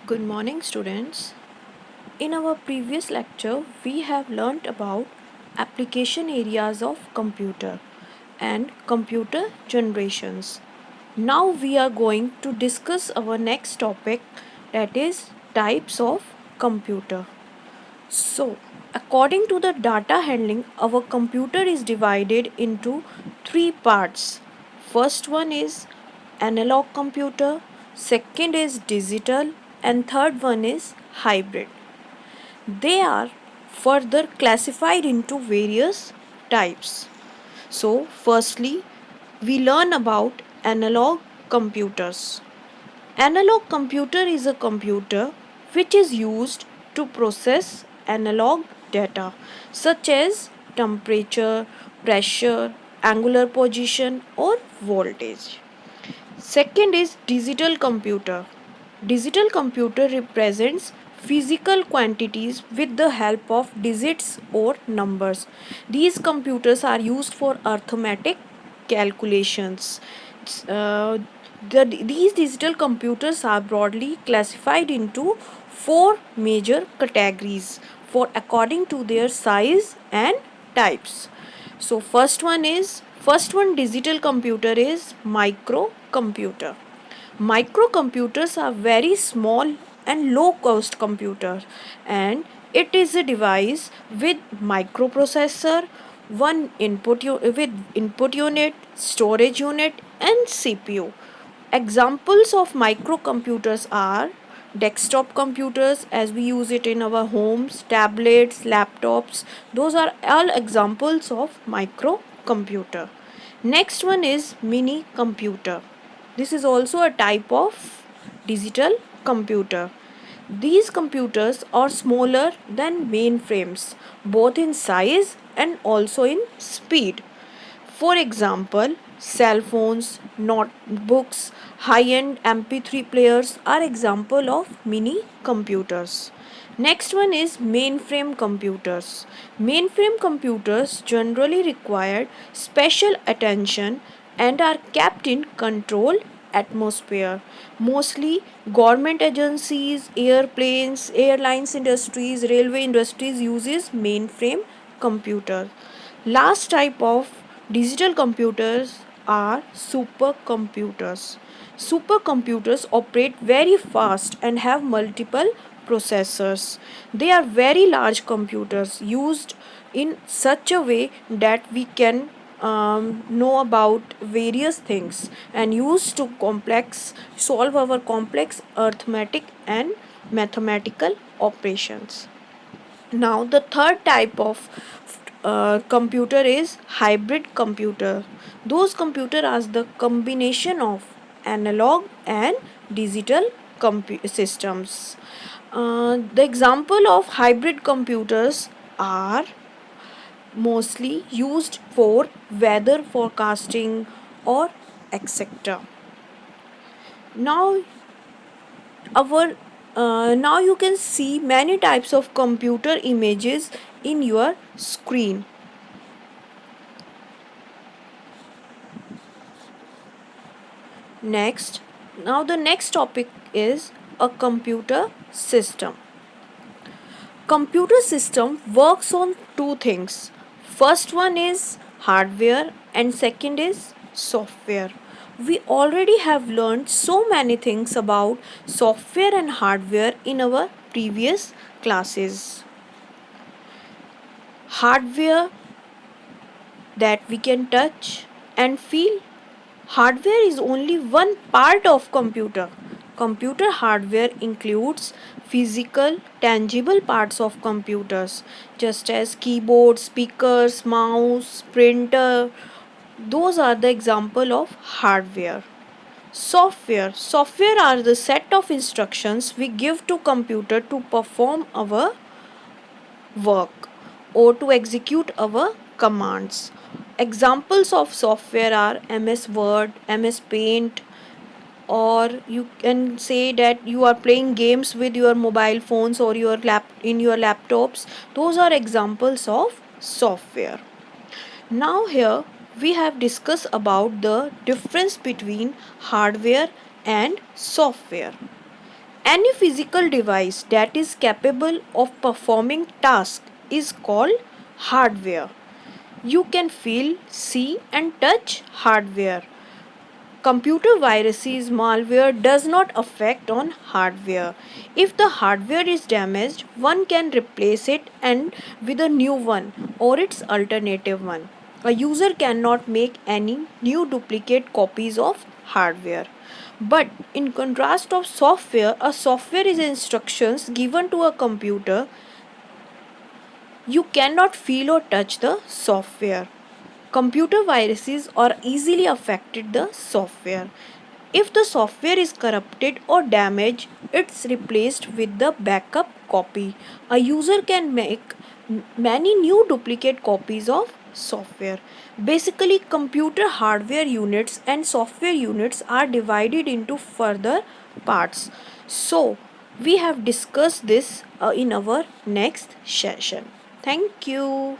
Good morning, students. In our previous lecture, we have learnt about application areas of computer and computer generations. Now we are going to discuss our next topic, that is types of computer. So, according to the data handling, our computer is divided into three parts. First one is analog computer, second is digital, and third one is hybrid. They are further classified into various types. So, firstly, we learn about analog computers. Analog computer is a computer which is used to process analog data such as temperature, pressure, angular position or voltage. Second is digital computer. Digital computer represents physical quantities with the help of digits or numbers. These computers are used for arithmetic calculations. Uh, these digital computers are broadly classified into four major categories for according to their size and types. So first one digital computer is microcomputer. Microcomputers are very small and low cost computers, and it is a device with microprocessor, with input unit, storage unit and CPU. Examples of microcomputers are desktop computers as we use it in our homes, tablets, laptops. Those are all examples of microcomputer. Next one is mini computer. This is also a type of digital computer. These computers are smaller than mainframes, both in size and also in speed. For example, cell phones, notebooks, high-end MP3 players are example of mini computers. Next one is mainframe computers. Mainframe computers generally require special attention and are kept in controlled atmosphere. Mostly government agencies, airplanes, airlines industries, railway industries uses mainframe computers. Last type of digital computers are supercomputers. Supercomputers operate very fast and have multiple processors. They are very large computers used in such a way that we can know about various things and used to solve our complex arithmetic and mathematical operations. Now, the third type of computer is hybrid computer. Those computer are the combination of analog and digital systems. The example of hybrid computers are mostly used for weather forecasting or etc. Now our now you can see many types of computer images in your screen. Next, now the next topic is a computer system. Computer system works on two things. First one is hardware and second is software. We already have learned so many things about software and hardware in our previous classes. Hardware that we can touch and feel. Hardware is only one part of computer. Computer hardware includes physical, tangible parts of computers, just as keyboard, speakers, mouse, printer. Those are the example of hardware. Software are the set of instructions we give to computer to perform our work or to execute our commands. Examples of software are MS Word, MS Paint, or you can say that you are playing games with your mobile phones or your laptops. Those are examples of software. Now here we have discussed about the difference between hardware and software. Any physical device that is capable of performing tasks is called hardware. You can feel, see, and touch hardware. Computer viruses malware does not affect on hardware. If the hardware is damaged, one can replace it and with a new one or its alternative one. A user cannot make any new duplicate copies of hardware. But in contrast of software, a software is instructions given to a computer. You cannot feel or touch the software. Computer viruses are easily affected the software. If the software is corrupted or damaged, it's replaced with the backup copy. A user can make many new duplicate copies of software. Basically, computer hardware units and software units are divided into further parts. So, we have discussed this in our next session. Thank you.